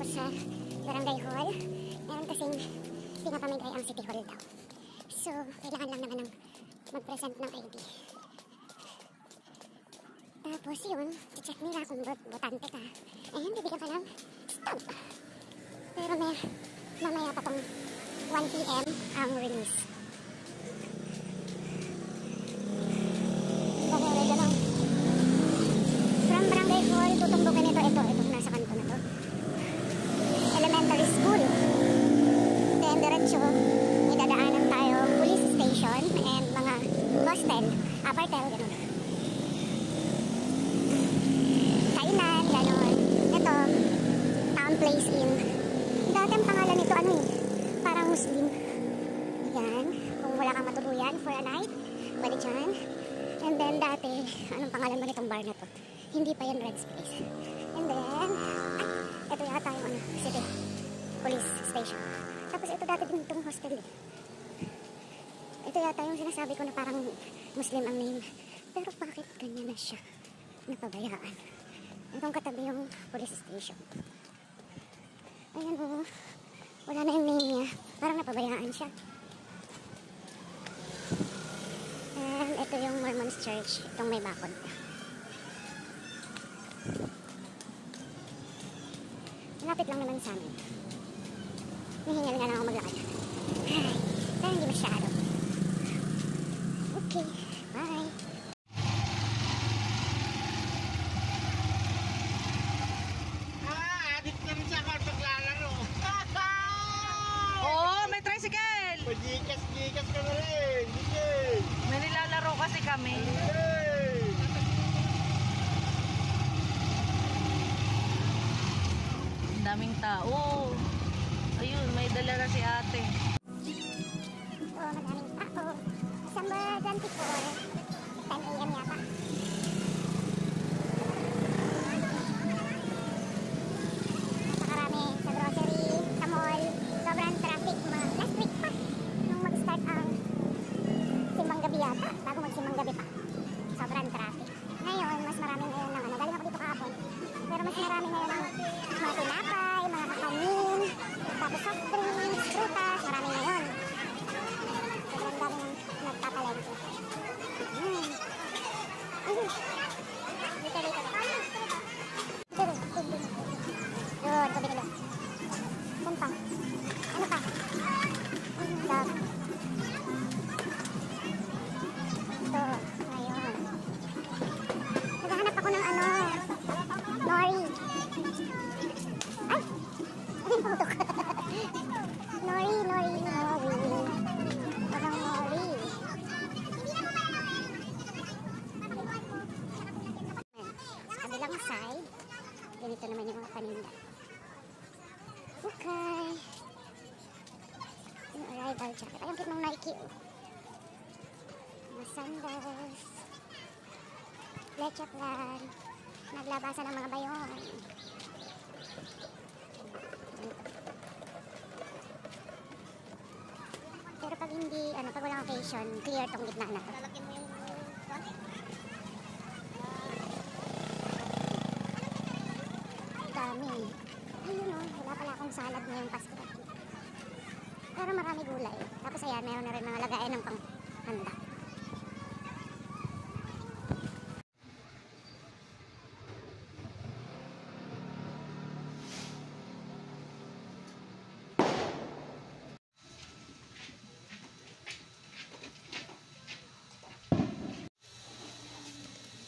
sa barangay hall. Meron kasing pinapamigay ang city hall daw. So, kailangan lang naman ng mag-present ng ID. Tapos yun, check nila kung botante ka. Ayan, bibigyan ka ng stamp. Pero mamaya pa tong 1 PM ang release. From barangay hall, tutumbukin itong nasa kanto na to. Elementary school. Then diretso, idadaanan tayo police station and mga hostel, apartel, gano'n. Kainan, gano'n. Ito, Town Place Inn. Dati ang pangalan nito, parang Muslim. Yan, kung wala kang matuluyan for a night, pwede dyan. And then dati, anong pangalan ba nitong bar na to? Hindi pa yan Red's Place. And then, ito yata yung city police station. Tapos ito dati din itong hostel eh. Ito yata yung sinasabi ko na parang Muslim ang name. Pero bakit ganyan na siya? Napabayaan. Itong katabi yung police station. Ayan o. Wala na yung name niya. Parang napabayaan siya. And ito yung Mormon's Church. Itong may bakod. Malapit lang naman sa amin. Nahingal nga lang ako maglakad. Ay, pero hindi masyado. Okay, bye. Adit na rin siya ako paglalaro. Oo, may tricycle. Gikas ka na rin. May nilalaro kasi kami. Ang daming tao. Ayun, may dala na si ate. Oo, madaming tao. December 24, 10 AM yata. Napakarami sa grocery, sa mall. Sobrang traffic. Last week pa, nung mag-start ang simbang gabi yata, bago magsimbang gabi pa. Sobrang traffic. Ngayon, mas marami ngayon ng galing ako dito kahapon. Pero mas marami ngayon ng mga tinapay, mga kakanin, tapos soft drinks, frutas, marami ngayon. Sobrang dami ng nagpapalengke. Dito. Doon, ko binili. Doon pa. Ano pa? Love. Ito, ngayon. Naghahanap ako ng nori. Ay! Ano putok? Nori. Parang nori. Sa kabilang side, ganito naman yung mga paninda. Okay. Yung arrival jacket. Ay, ang cute ng Nike. Mga sandals. Leche plan. Naglabasan ng mga bayon. Pero pag hindi, pag walang occasion, clear tong gitna na to. Lalaki mo yung dami. Ayun o, wala pala akong salad ngayong Pasko. Pero marami gulay. Tapos ayan, meron na rin mga lagayan ng panghanda.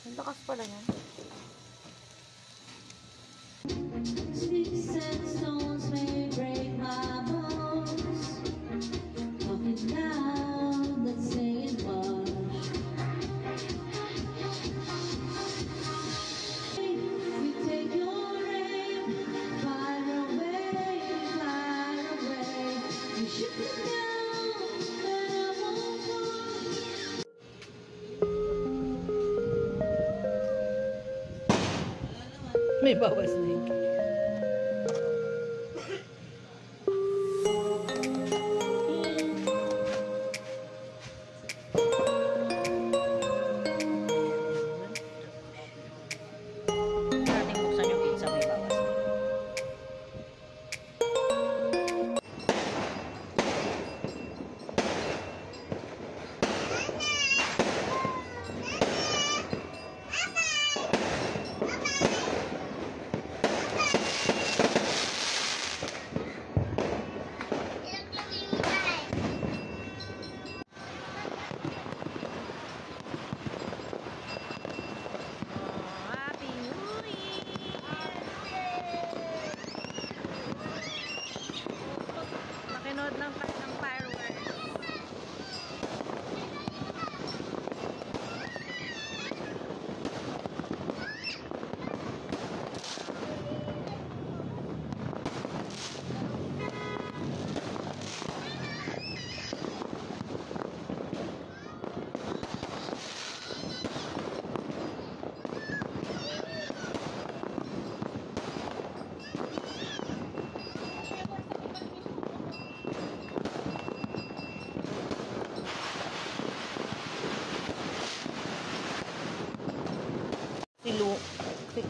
Ang lakas pala niya. Sticks and stones may break my bones. Talking loud, let's say it much. You take your aim, fire away. You shoot me down, but I won't fall. May bawas na yun. Natin buksan yung pizza, may bawas.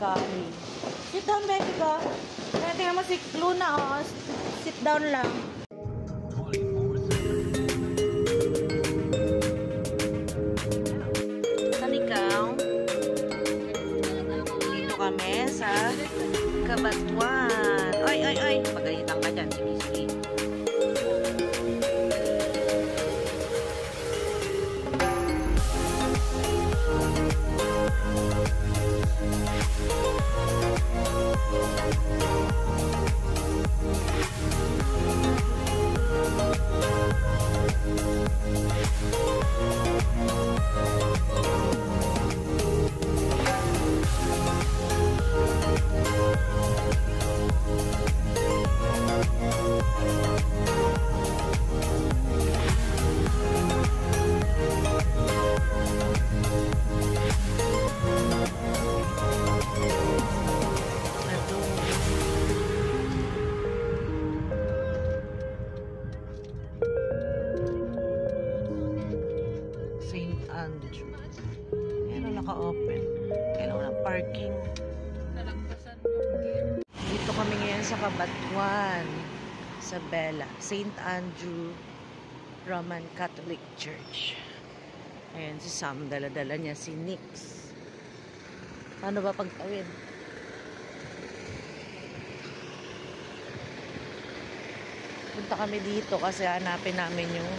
Kali. Sit down, Becky ka. Kaya tingnan mo si Luna, oh. Sit down lang. Saan ikaw? Dito kami sa Kabatuan. Ay, ay, ay. Pagalitan ka dyan. Sige, sige. St. Andrew. Ayan, naka-open. Kailangan ng parking. Dito kami ngayon sa Kabatuan, sa Bella. St. Andrew Roman Catholic Church. Ayan, si Sam. Dala-dala niya si Nix. Paano ba pagtawid? Punta kami dito kasi hanapin namin yung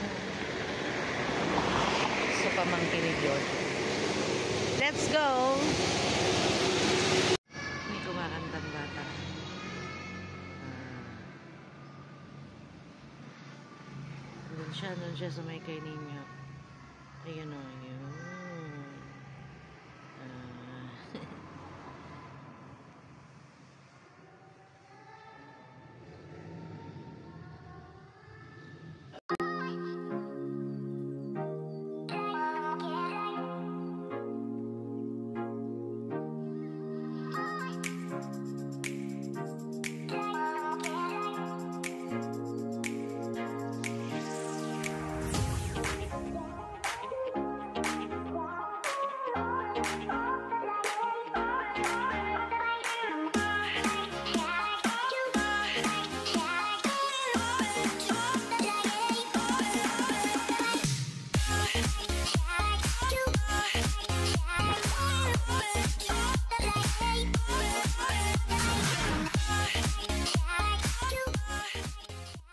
sa pamangkin ni John. Let's go! May kumakantang bata. Doon siya sa may kay ninyo. Ayun o, yun.